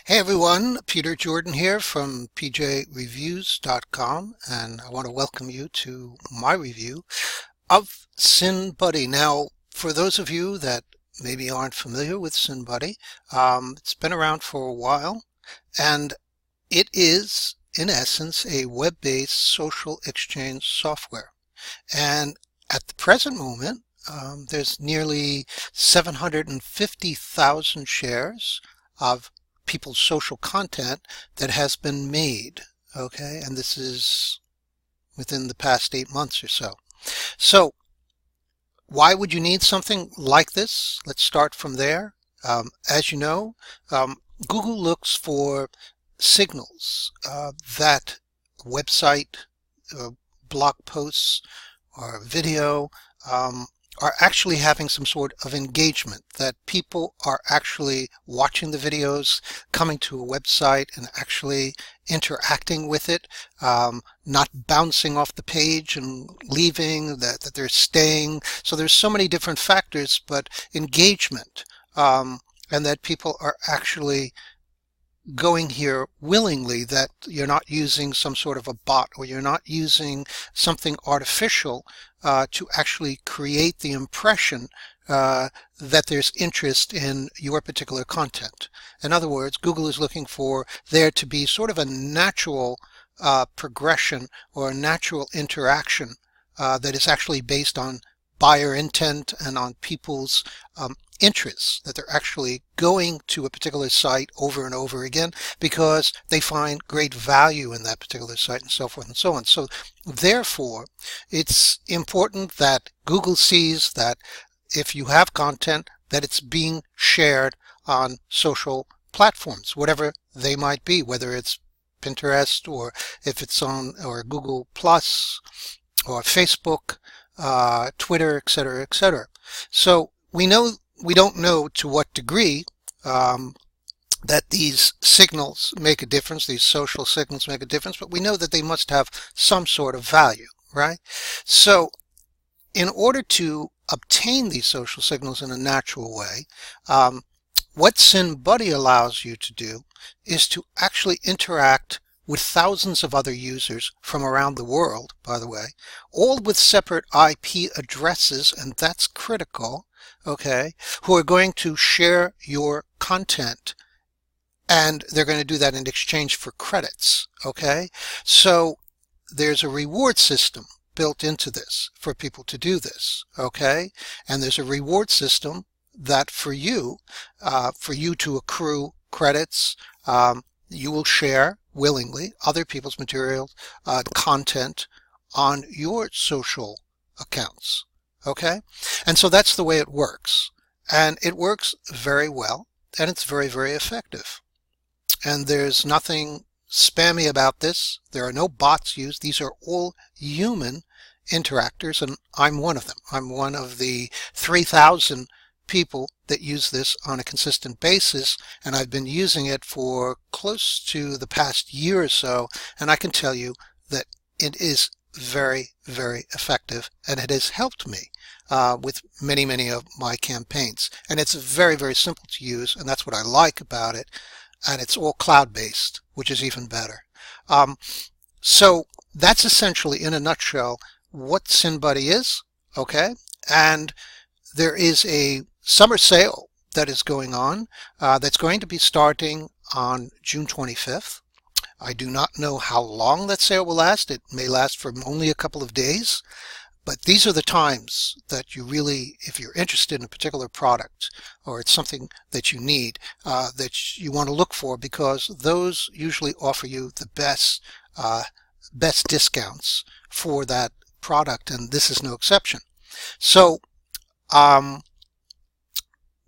Hey everyone, Peter Jordan here from pjreviews.com, and I want to welcome you to my review of Syndbuddy. Now, for those of you that maybe aren't familiar with Syndbuddy, it's been around for a while, and it is, in essence, a web-based social exchange software. And at the present moment, there's nearly 750,000 shares of people's social content that has been made. Okay, and this is within the past 8 months or so. So why would you need something like this? Let's start from there. As you know, Google looks for signals that website, uh, blog posts, or video are actually having some sort of engagement, that people are actually watching the videos, coming to a website and actually interacting with it, not bouncing off the page and leaving, that they're staying. So there's so many different factors, but engagement, and that people are actually going here willingly, that you're not using some sort of a bot or you're not using something artificial to actually create the impression that there's interest in your particular content. In other words, Google is looking for there to be sort of a natural progression or a natural interaction that is actually based on buyer intent and on people's interests, that they're actually going to a particular site over and over again because they find great value in that particular site, and so forth and so on. So therefore, it's important that Google sees that if you have content, that it's being shared on social platforms, whatever they might be, whether it's Pinterest or if it's on or Google Plus or Facebook, Twitter, etc., etc. So we don't know to what degree that these signals make a difference, these social signals make a difference, but we know that they must have some sort of value, right? So in order to obtain these social signals in a natural way, what Syndbuddy allows you to do is to actually interact with thousands of other users from around the world, by the way, all with separate IP addresses, and that's critical, okay, who are going to share your content, and they're going to do that in exchange for credits, okay? So there's a reward system built into this for people to do this, okay? And there's a reward system that for you to accrue credits, you will share willingly other people's material, content on your social accounts, okay? And so that's the way it works. And it works very well, and it's very, very effective. And there's nothing spammy about this. There are no bots used. These are all human interactors, and I'm one of them. I'm one of the 3,000 people that use this on a consistent basis, and I've been using it for close to the past year or so, and I can tell you that it is very, very effective, and it has helped me with many of my campaigns. And it's very, very simple to use, and that's what I like about it. And it's all cloud-based, which is even better. So that's essentially, in a nutshell, what Syndbuddy is, okay? And there is a summer sale that is going on that's going to be starting on June 25th. I do not know how long that sale will last. It may last for only a couple of days. But these are the times that you really, if you're interested in a particular product or it's something that you need, that you want to look for, because those usually offer you the best discounts for that product, and this is no exception. So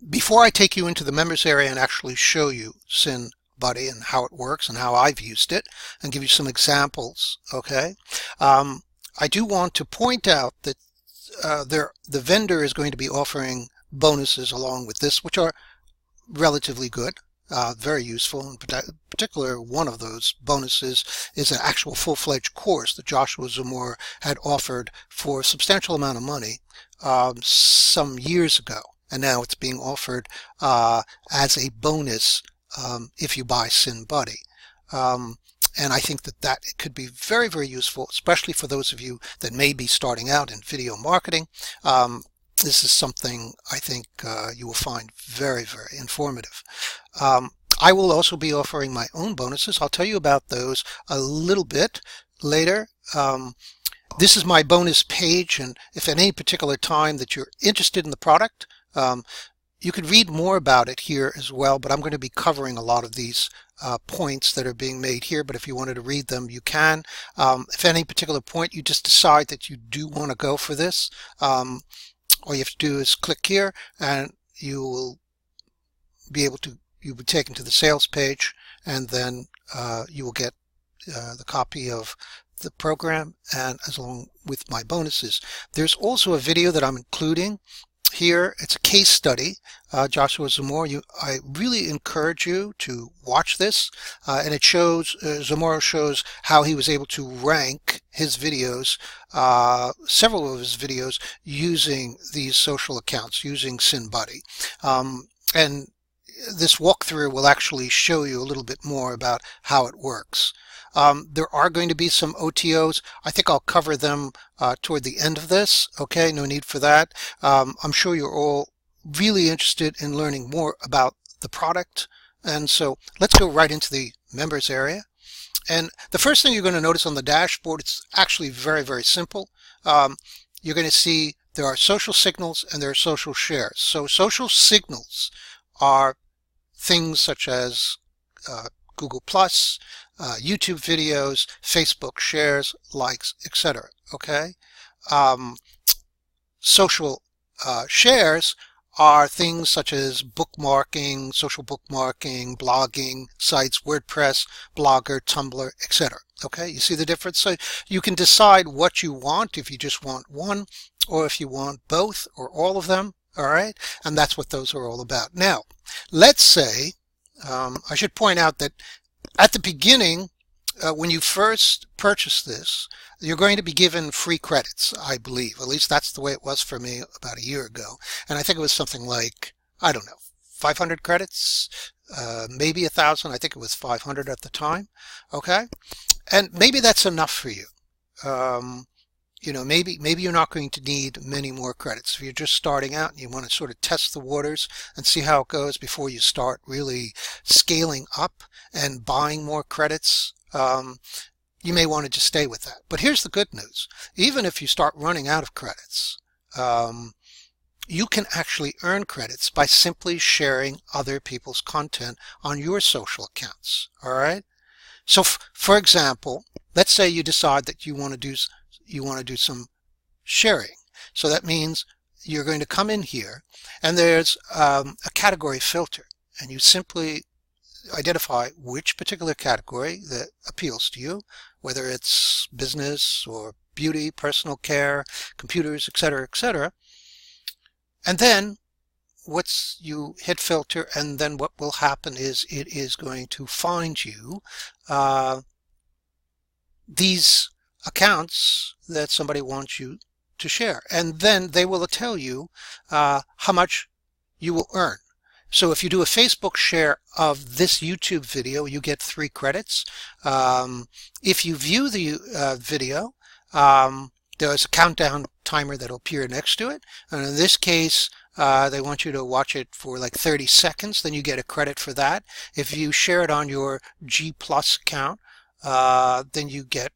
before I take you into the members area and actually show you Syndbuddy and how it works and how I've used it and give you some examples, okay? I do want to point out that the vendor is going to be offering bonuses along with this, which are relatively good, very useful. In particular, one of those bonuses is an actual full-fledged course that Joshua Zamor had offered for a substantial amount of money some years ago, and now it's being offered as a bonus if you buy Syndbuddy. And I think that it could be very, very useful, especially for those of you that may be starting out in video marketing. This is something I think you will find very, very informative. I will also be offering my own bonuses. I'll tell you about those a little bit later. This is my bonus page, and if at any particular time that you're interested in the product, you could read more about it here as well, but I'm going to be covering a lot of these points that are being made here. But if you wanted to read them, you can. If at any particular point you just decide that you do want to go for this, all you have to do is click here and you will be able to, you'll be taken to the sales page, and then you will get the copy of the program and as along with my bonuses. There's also a video that I'm including here. It's a case study. Joshua Zamora, I really encourage you to watch this, and it shows, Zamora shows how he was able to rank his videos, several of his videos, using these social accounts, using Syndbuddy. And this walkthrough will actually show you a little bit more about how it works. There are going to be some OTOs. I think I'll cover them toward the end of this. Okay, no need for that. I'm sure you're all really interested in learning more about the product. And so let's go right into the members area. And the first thing you're going to notice on the dashboard, it's actually very, very simple. You're going to see there are social signals and there are social shares. So social signals are things such as Google Plus, YouTube videos, Facebook shares, likes, etc. Okay. Social shares are things such as bookmarking, social bookmarking, blogging sites, WordPress, Blogger, Tumblr, etc. Okay, you see the difference? So you can decide what you want, if you just want one, or if you want both or all of them. All right, and that's what those are all about. Now, let's say, I should point out that at the beginning, when you first purchase this, you're going to be given free credits, I believe. At least that's the way it was for me about a year ago. And I think it was something like, I don't know, 500 credits, maybe 1,000. I think it was 500 at the time. Okay, and maybe that's enough for you. You know, maybe you're not going to need many more credits. If you're just starting out and you want to sort of test the waters and see how it goes before you start really scaling up and buying more credits, you may want to just stay with that. But here's the good news. Even if you start running out of credits, you can actually earn credits by simply sharing other people's content on your social accounts. All right. So for example, let's say you decide that you want to do some sharing. So that means you're going to come in here and there's a category filter, and you simply identify which particular category that appeals to you, whether it's business or beauty, personal care, computers, etc., etc. And then you hit filter, and then what will happen is it is going to find you these accounts that somebody wants you to share, and then they will tell you how much you will earn. So if you do a Facebook share of this YouTube video, you get 3 credits. If you view the video, there's a countdown timer that'll appear next to it, and in this case they want you to watch it for like 30 seconds, then you get a credit for that. If you share it on your G Plus account, then you get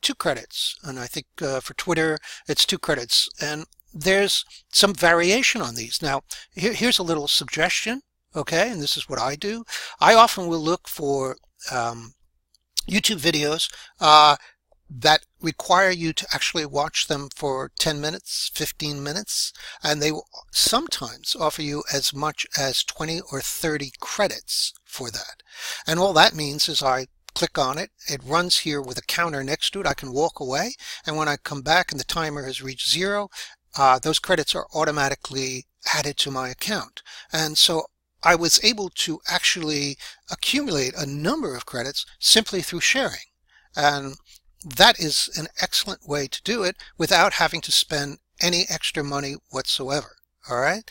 2 credits, and I think for Twitter it's 2 credits, and there's some variation on these. Now here's a little suggestion, okay, and this is what I do. I often will look for YouTube videos that require you to actually watch them for 10 minutes, 15 minutes, and they will sometimes offer you as much as 20 or 30 credits for that. And all that means is I click on it, it runs here with a counter next to it. I can walk away, and when I come back and the timer has reached 0, those credits are automatically added to my account. And so I was able to actually accumulate a number of credits simply through sharing. And that is an excellent way to do it without having to spend any extra money whatsoever. All right.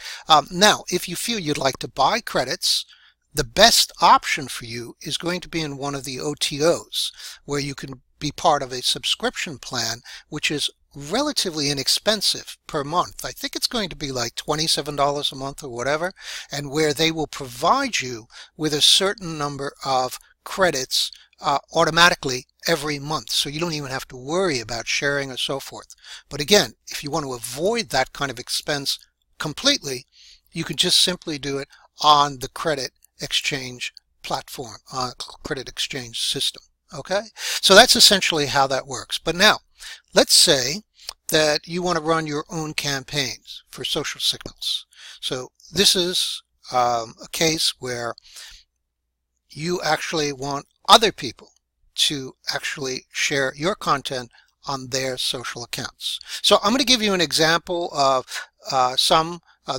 Now, if you feel you'd like to buy credits, the best option for you is going to be in one of the OTOs, where you can be part of a subscription plan, which is relatively inexpensive per month. I think it's going to be like $27 a month or whatever, and where they will provide you with a certain number of credits automatically every month, so you don't even have to worry about sharing or so forth. But again, if you want to avoid that kind of expense completely, you can just simply do it on the credit exchange platform, credit exchange system. Okay, so that's essentially how that works. But now, let's say that you want to run your own campaigns for social signals. So this is a case where you actually want other people to actually share your content on their social accounts. So I'm going to give you an example of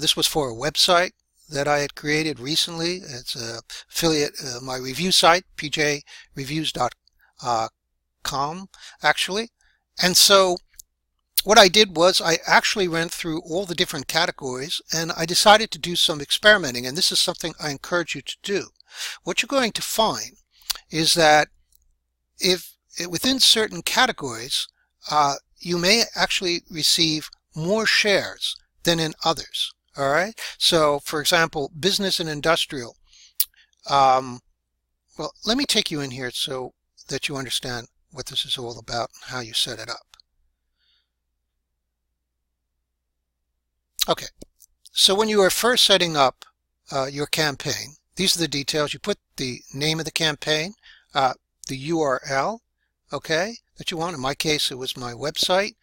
this was for a website that I had created recently. It's an affiliate, my review site, pjreviews.com actually. And so what I did was I actually went through all the different categories, and I decided to do some experimenting, and this is something I encourage you to do. What you're going to find is that if within certain categories, you may actually receive more shares than in others. All right. So, for example, business and industrial. Well, let me take you in here so that you understand what this is all about and how you set it up. Okay. So when you are first setting up your campaign, these are the details. You put the name of the campaign, the URL, okay, that you want. In my case, it was my website.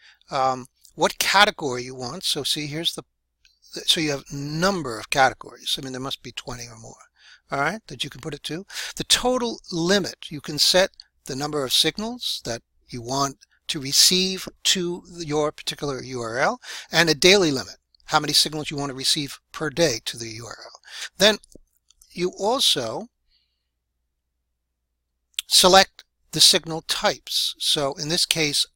What category you want. So see, here's so you have a number of categories. I mean, there must be 20 or more, all right, that you can put it to. The total limit, you can set the number of signals that you want to receive to your particular URL, and a daily limit, how many signals you want to receive per day to the URL. Then you also select the signal types. So in this case,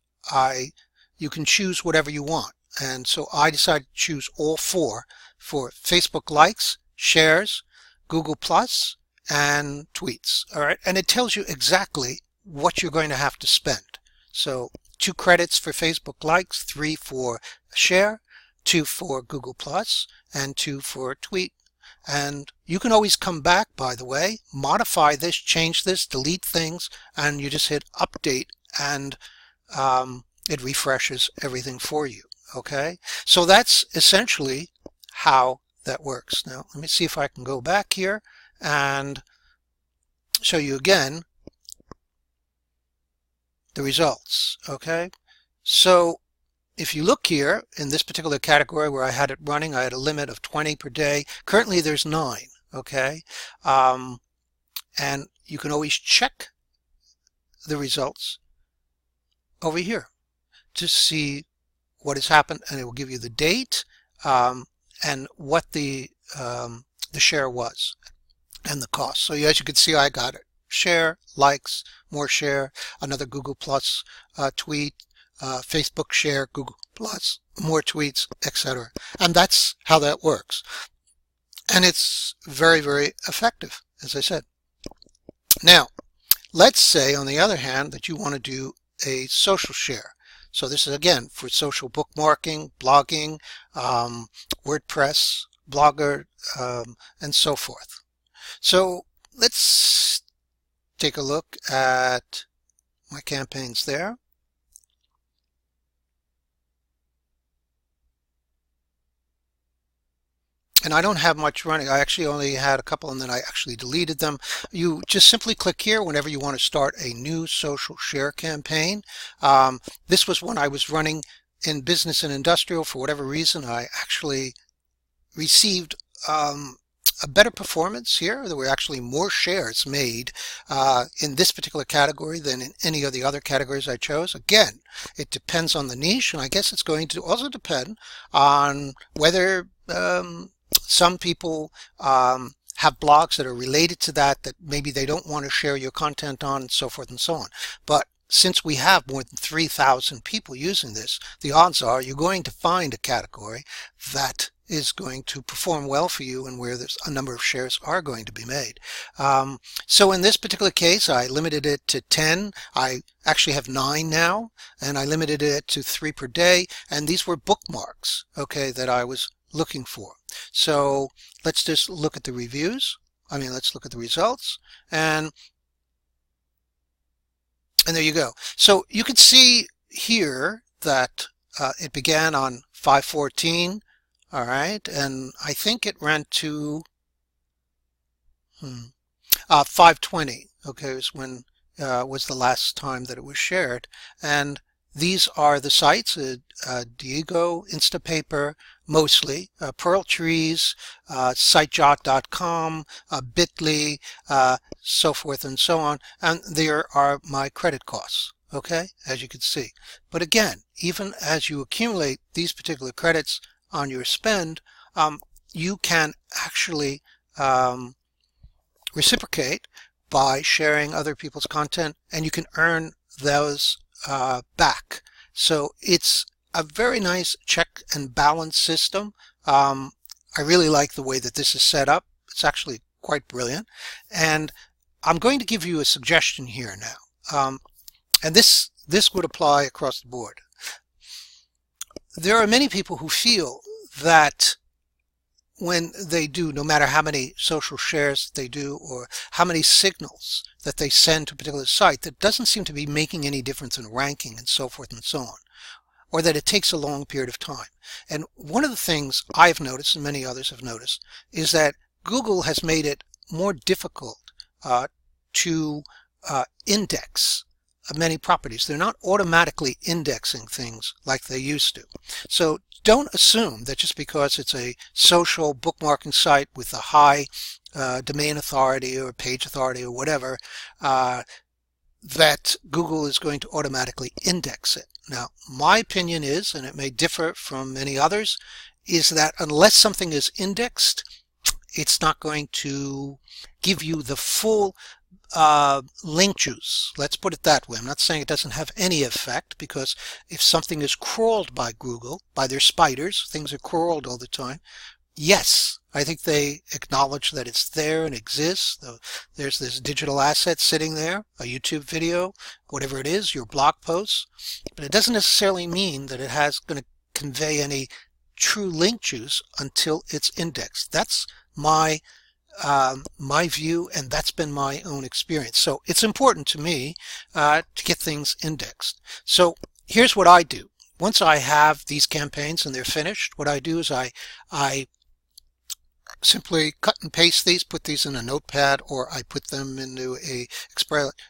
you can choose whatever you want. And so I decided to choose all four for Facebook likes, shares, Google Plus, and tweets. All right. And it tells you exactly what you're going to have to spend. So 2 credits for Facebook likes, 3 for share, 2 for Google Plus, and 2 for tweet. And you can always come back, by the way, modify this, change this, delete things, and you just hit update, and it refreshes everything for you. Okay, so that's essentially how that works. Now, let me see if I can go back here and show you again the results. Okay, so if you look here in this particular category where I had it running, I had a limit of 20 per day. Currently there's 9. Okay, and you can always check the results over here to see what has happened, and it will give you the date and what the share was and the cost. So as you can see, I got it. Share, likes, more share, another Google Plus tweet, Facebook share, Google Plus, more tweets, etc. And that's how that works. And it's very, very effective, as I said. Now, let's say, on the other hand, that you want to do a social share. So this is, again, for social bookmarking, blogging, WordPress, Blogger, and so forth. So let's take a look at my campaigns there. And I don't have much running. I actually only had a couple, and then I actually deleted them. You just simply click here whenever you want to start a new social share campaign. This was when I was running in business and industrial. For whatever reason, I actually received a better performance here. There were actually more shares made in this particular category than in any of the other categories I chose. Again, it depends on the niche, and I guess it's going to also depend on whether some people have blogs that are related to that maybe they don't want to share your content on, and so forth and so on. But since we have more than 3,000 people using this, the odds are you're going to find a category that is going to perform well for you and where there's a number of shares are going to be made. So in this particular case, I limited it to 10. I actually have 9 now, and I limited it to 3 per day. And these were bookmarks, okay, that I was looking for. So let's just look at the reviews. Let's look at the results, and there you go. So you can see here that it began on 5/14. All right, and I think it ran to 5/20. Okay, was when was the last time that it was shared. And these are the sites: Diego, Instapaper, mostly, Pearl Trees, SiteJot.com, Bitly, so forth and so on. And there are my credit costs, okay, as you can see. But again, even as you accumulate these particular credits on your spend, you can actually reciprocate by sharing other people's content, and you can earn those back. So it's a very nice check and balance system. I really like the way that this is set up. It's actually quite brilliant. And I'm going to give you a suggestion here now. And this would apply across the board. There are many people who feel that when they do, no matter how many social shares they do or how many signals that they send to a particular site, that doesn't seem to be making any difference in ranking and so forth and so on, or that it takes a long period of time. And one of the things I've noticed, and many others have noticed, is that Google has made it more difficult to index many properties. They're not automatically indexing things like they used to. So don't assume that just because it's a social bookmarking site with a high domain authority or page authority or whatever, that Google is going to automatically index it. Now, my opinion is, and it may differ from many others, is that unless something is indexed, it's not going to give you the full link juice. Let's put it that way. I'm not saying it doesn't have any effect, because if something is crawled by Google, by their spiders, things are crawled all the time. Yes, I think they acknowledge that it's there and exists. There's this digital asset sitting there, a YouTube video, whatever it is, your blog posts. But it doesn't necessarily mean that it has going to convey any true link juice until it's indexed. That's my view, and that's been my own experience. So it's important to me to get things indexed. So here's what I do. Once I have these campaigns and they're finished, what I do is I simply cut and paste these, put these in a notepad, or I put them into a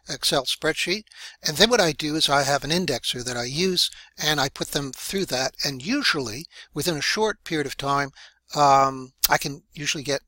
Excel spreadsheet. And then what I do is I have an indexer that I use, and I put them through that. And usually within a short period of time, I can usually get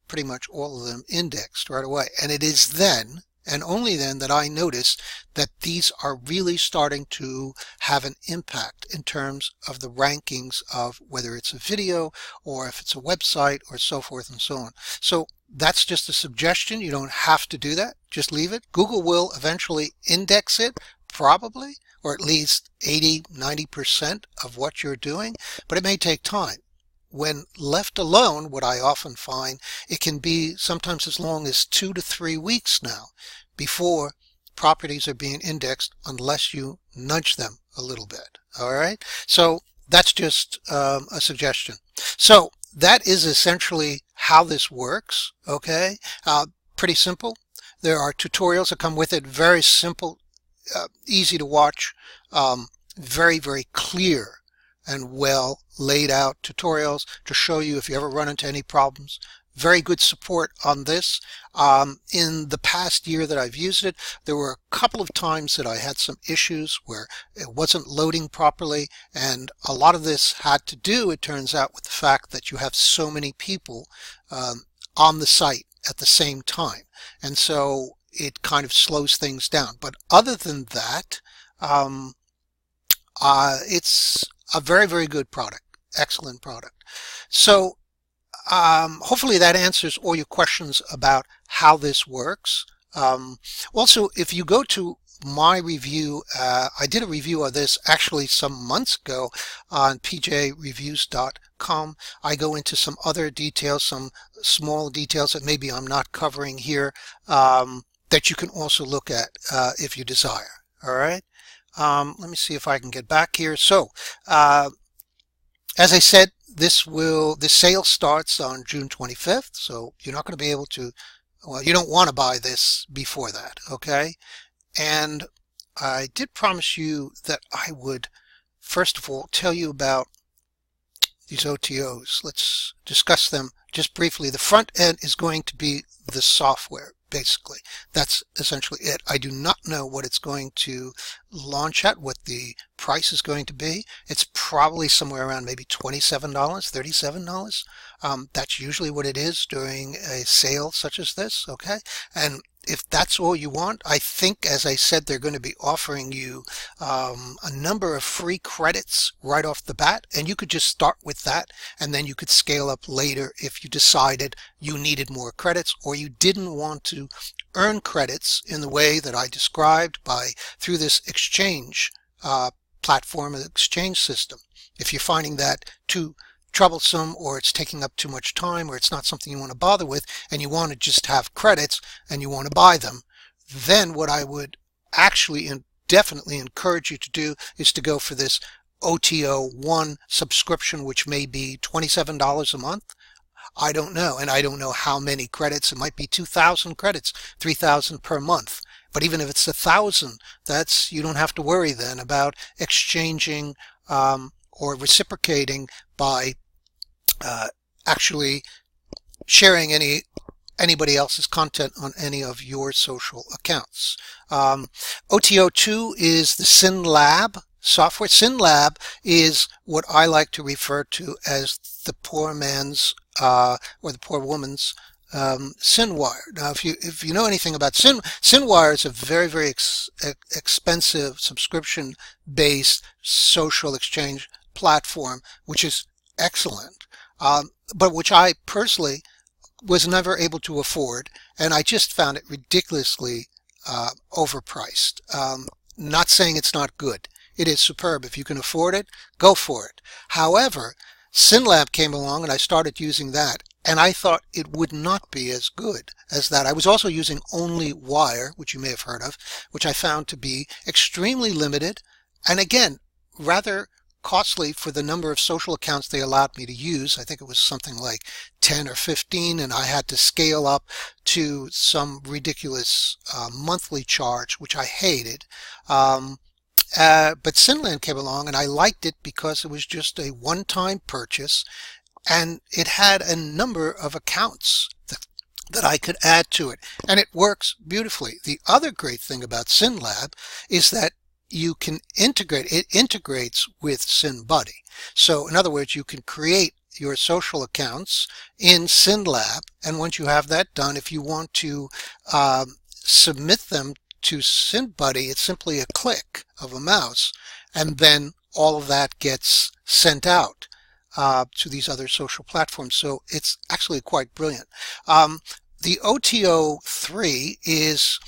pretty much all of them indexed right away. And it is then, and only then, that I notice that these are really starting to have an impact in terms of the rankings of whether it's a video or if it's a website or so forth and so on. So that's just a suggestion. You don't have to do that. Just leave it. Google will eventually index it, probably, or at least 80–90% of what you're doing, but it may take time. When left alone, what I often find, it can be sometimes as long as 2 to 3 weeks now before properties are being indexed, unless you nudge them a little bit. All right. So that's just a suggestion. So that is essentially how this works. Okay. Pretty simple. There are tutorials that come with it. Very simple, easy to watch, very, very clear and well laid out tutorials to show you if you ever run into any problems. Very good support on this. In the past year that I've used it, there were a couple of times that I had some issues where it wasn't loading properly, and a lot of this had to do, it turns out, with the fact that you have so many people on the site at the same time, and so it kind of slows things down. But other than that, it's a very, very good product. Excellent product. So hopefully that answers all your questions about how this works. Also, if you go to my review. I did a review of this actually some months ago on pjreviews.com. I go into some other details, some small details that maybe I'm not covering here, that you can also look at if you desire. All right. Let me see if I can get back here. So, as I said, this sale starts on June 25th, so you're not going to be able to, well, you don't want to buy this before that, okay? And I did promise you that I would, first of all, tell you about these OTOs. Let's discuss them just briefly. The front end is going to be the software, basically. That's essentially it. I do not know what it's going to launch at, what the price is going to be. It's probably somewhere around maybe $27, $37. That's usually what it is during a sale such as this, okay? And if that's all you want, I think, as I said, they're going to be offering you a number of free credits right off the bat, and you could just start with that, and then you could scale up later if you decided you needed more credits or you didn't want to earn credits in the way that I described through this exchange platform and exchange system. If you're finding that too troublesome, or it's taking up too much time, or it's not something you want to bother with, and you want to just have credits and you want to buy them, then what I would actually and definitely encourage you to do is to go for this OTO 1 subscription, which may be $27 a month. I don't know, and I don't know how many credits. It might be 2,000 credits, 3,000 per month. But even if it's 1,000, you don't have to worry then about exchanging or reciprocating by actually sharing anybody else's content on any of your social accounts. OTO2 is the SynLab software. SynLab is what I like to refer to as the poor man's or the poor woman's SynWire. Now, if you know anything about SynWire, is a very, very expensive subscription-based social exchange platform, which is excellent, but which I personally was never able to afford, and I just found it ridiculously overpriced. Not saying it's not good. It is superb. If you can afford it, go for it. However, SynLab came along and I started using that, and I thought it would not be as good as that. I was also using Only Wire, which you may have heard of, which I found to be extremely limited, and again, rather costly for the number of social accounts they allowed me to use. I think it was something like 10 or 15, and I had to scale up to some ridiculous monthly charge, which I hated. But SynLab came along, and I liked it because it was just a one-time purchase, and it had a number of accounts that I could add to it, and it works beautifully. The other great thing about SynLab is that you can it integrates with Syndbuddy. So in other words, you can create your social accounts in SynLab, and once you have that done, if you want to submit them to Syndbuddy, it's simply a click of a mouse, and then all of that gets sent out to these other social platforms. So it's actually quite brilliant. The OTO 3 is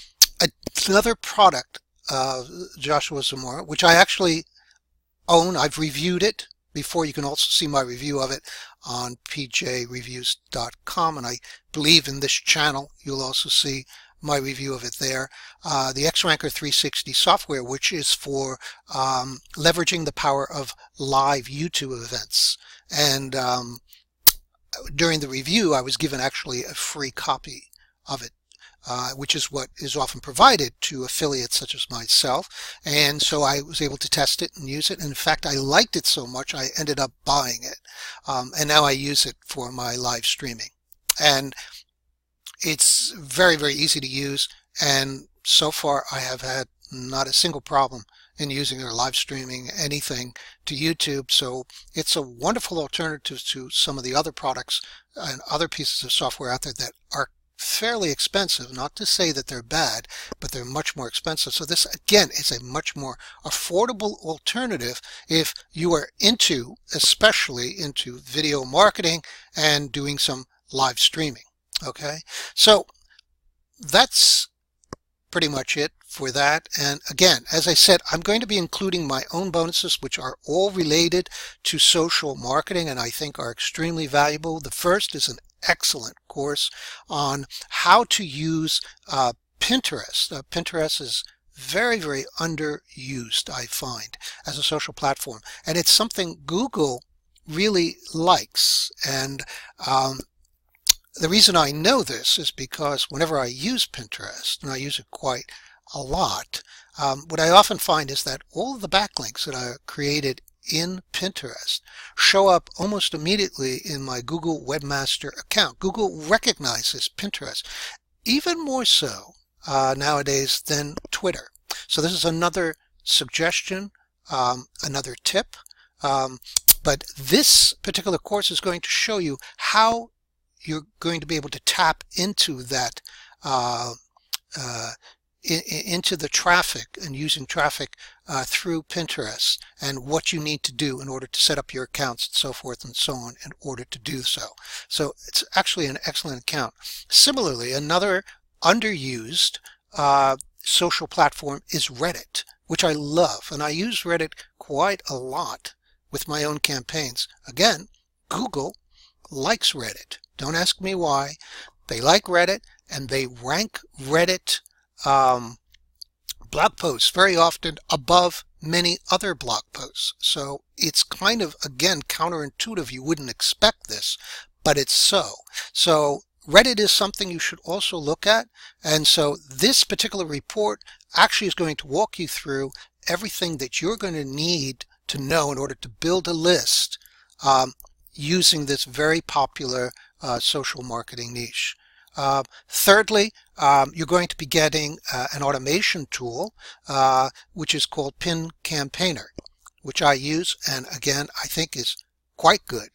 another product, Joshua Zamora, which I actually own. I've reviewed it before. You can also see my review of it on pjreviews.com, and I believe in this channel you'll also see my review of it there. The X-Ranker 360 software, which is for leveraging the power of live YouTube events. And during the review, I was given actually a free copy of it, which is what is often provided to affiliates such as myself. And so I was able to test it and use it. And in fact, I liked it so much, I ended up buying it. And now I use it for my live streaming. And it's very, very easy to use. And so far, I have had not a single problem in using or live streaming anything to YouTube. So it's a wonderful alternative to some of the other products and other pieces of software out there that are fairly expensive. Not to say that they're bad, but they're much more expensive. So this, again, is a much more affordable alternative if you are especially into video marketing and doing some live streaming. Okay, so that's pretty much it for that. And again, as I said, I'm going to be including my own bonuses, which are all related to social marketing and I think are extremely valuable. The first is an excellent course on how to use Pinterest. Pinterest is very, very underused, I find, as a social platform. And it's something Google really likes. And the reason I know this is because whenever I use Pinterest, and I use it quite a lot, what I often find is that all of the backlinks that are created in Pinterest show up almost immediately in my Google Webmaster account. Google recognizes Pinterest even more so nowadays than Twitter. So this is another suggestion, another tip. But this particular course is going to show you how you're going to be able to tap into that into the traffic and using traffic through Pinterest and what you need to do in order to set up your accounts and so forth and so on in order to do so. So it's actually an excellent account. Similarly, another underused social platform is Reddit, which I love, and I use Reddit quite a lot with my own campaigns. Again, Google likes Reddit. Don't ask me why. They like Reddit, and they rank Reddit blog posts very often above many other blog posts. So it's kind of, again, counterintuitive. You wouldn't expect this, but it's so. So Reddit is something you should also look at. And so this particular report actually is going to walk you through everything that you're going to need to know in order to build a list using this very popular social marketing niche. Thirdly, you're going to be getting an automation tool which is called Pin Campaigner, which I use, and again I think is quite good,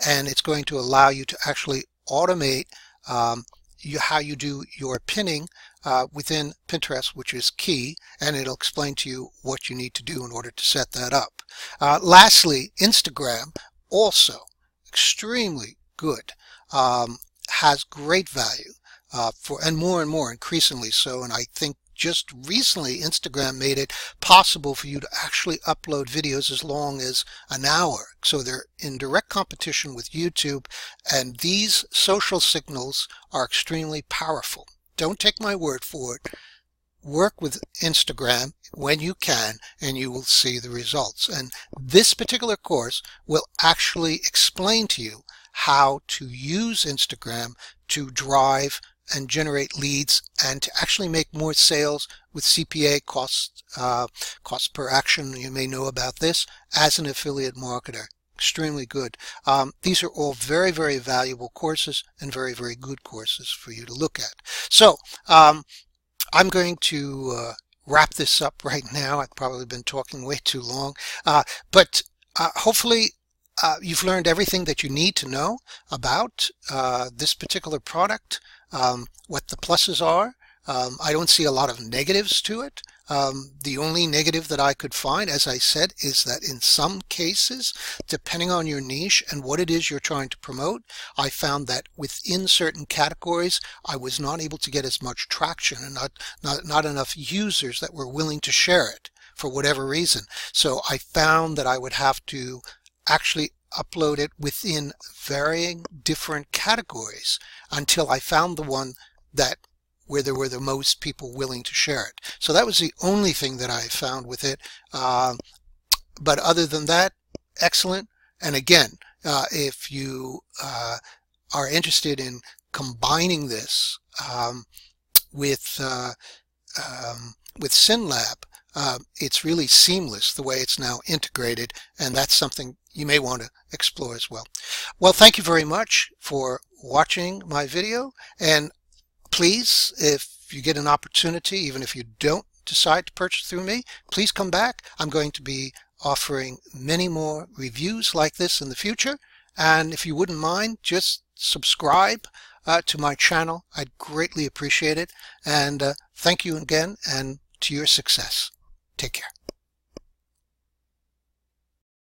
and it's going to allow you to actually automate how you do your pinning within Pinterest, which is key, and it'll explain to you what you need to do in order to set that up. Lastly, Instagram, also extremely good, has great value and more increasingly so, and I think just recently Instagram made it possible for you to actually upload videos as long as an hour. So they're in direct competition with YouTube, and these social signals are extremely powerful. Don't take my word for it. Work with Instagram when you can, and you will see the results. And this particular course will actually explain to you how to use Instagram to drive and generate leads and to actually make more sales with CPA, cost per action. You may know about this as an affiliate marketer. Extremely good. These are all very, very valuable courses and very, very good courses for you to look at. So I'm going to wrap this up right now. I've probably been talking way too long, but hopefully you've learned everything that you need to know about this particular product, what the pluses are. I don't see a lot of negatives to it. The only negative that I could find, as I said, is that in some cases, depending on your niche and what it is you're trying to promote, I found that within certain categories, I was not able to get as much traction and not enough users that were willing to share it for whatever reason. So I found that I would have to actually upload it within varying different categories until I found the one where there were the most people willing to share it. So that was the only thing that I found with it. But other than that, excellent. And again, if you are interested in combining this with SynLab, it's really seamless the way it's now integrated, and that's something you may want to explore as well. Well, thank you very much for watching my video, and please, if you get an opportunity, even if you don't decide to purchase through me, please come back. I'm going to be offering many more reviews like this in the future, and if you wouldn't mind, just subscribe to my channel. I'd greatly appreciate it, and thank you again, and to your success. Take care.